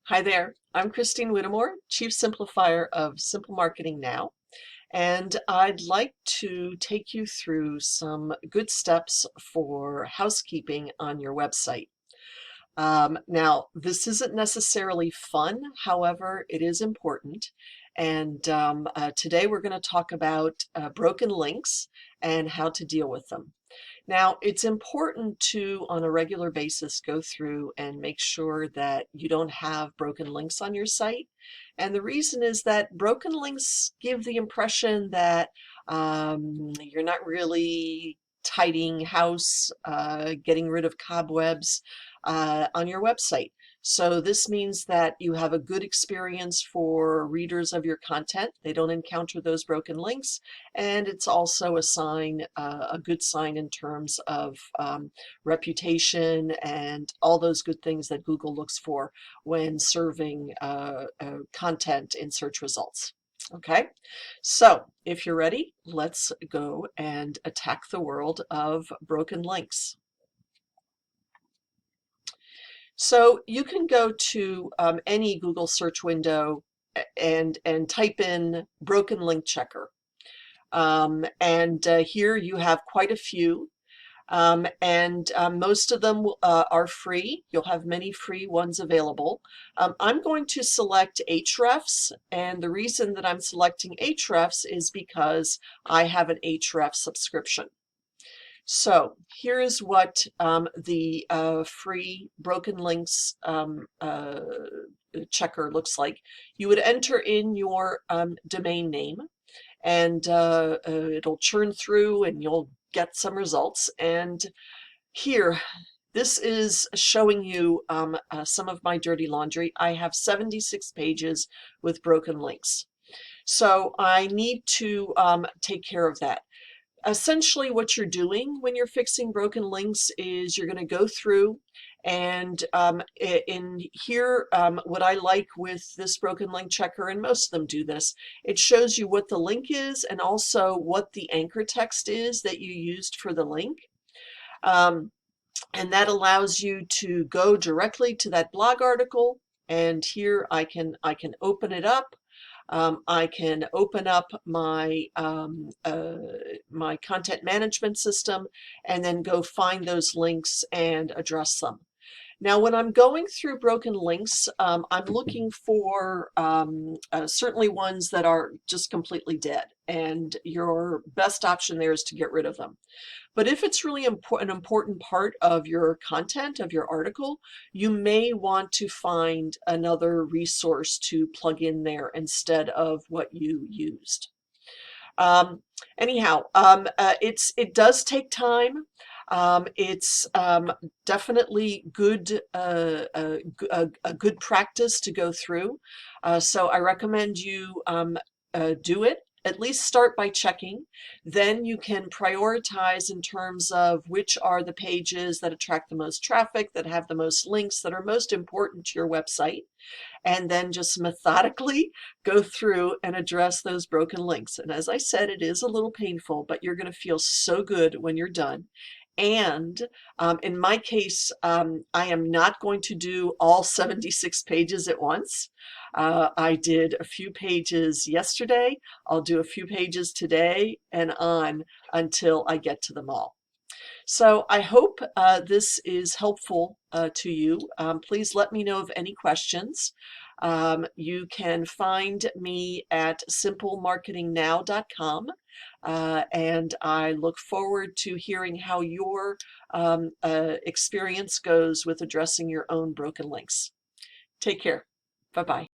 Hi there, I'm Christine Whittemore, Chief Simplifier of Simple Marketing Now, and I'd like to take you through some good steps for housekeeping on your website. Now, this isn't necessarily fun, however, it is important. And today we're going to talk about broken links and how to deal with them. Now, it's important to, on a regular basis, go through and make sure that you don't have broken links on your site. And the reason is that broken links give the impression that you're not really tidying house, getting rid of cobwebs on your website. So this means that you have a good experience for readers of your content. They don't encounter those broken links, and it's also a sign, a good sign in terms of reputation and all those good things that Google looks for when serving content in search results. Okay, so if you're ready, let's go and attack the world of broken links. So you can go to any Google search window and type in broken link checker. Here you have quite a few, most of them are free. You'll have many free ones available. I'm going to select Ahrefs, and the reason that I'm selecting Ahrefs is because I have an Ahrefs subscription. So here is what the free broken links checker looks like. You would enter in your domain name, and it'll churn through and you'll get some results. And here, this is showing you some of my dirty laundry. I have 76 pages with broken links. So I need to take care of that. Essentially what you're doing when you're fixing broken links is you're going to go through and in here, what I like with this broken link checker, and most of them do this, it shows you what the link is and also what the anchor text is that you used for the link. And that allows you to go directly to that blog article, and here I can open it up. I can open up my my content management system and then go find those links and address them. Now, when I'm going through broken links, I'm looking for certainly ones that are just completely dead, and your best option there is to get rid of them. But if it's really an important part of your content, of your article, you may want to find another resource to plug in there instead of what you used. Anyhow, it does take time. It's definitely good, a good practice to go through. So I recommend you do it. At least start by checking. Then you can prioritize in terms of which are the pages that attract the most traffic, that have the most links, that are most important to your website, and then just methodically go through and address those broken links. And as I said, it is a little painful, but you're going to feel so good when you're done. And in my case, I am not going to do all 76 pages at once. I did a few pages yesterday. I'll do a few pages today and on until I get to them all. So I hope this is helpful to you. Please let me know of any questions. You can find me at simplemarketingnow.com, and I look forward to hearing how your experience goes with addressing your own broken links. Take care. Bye-bye.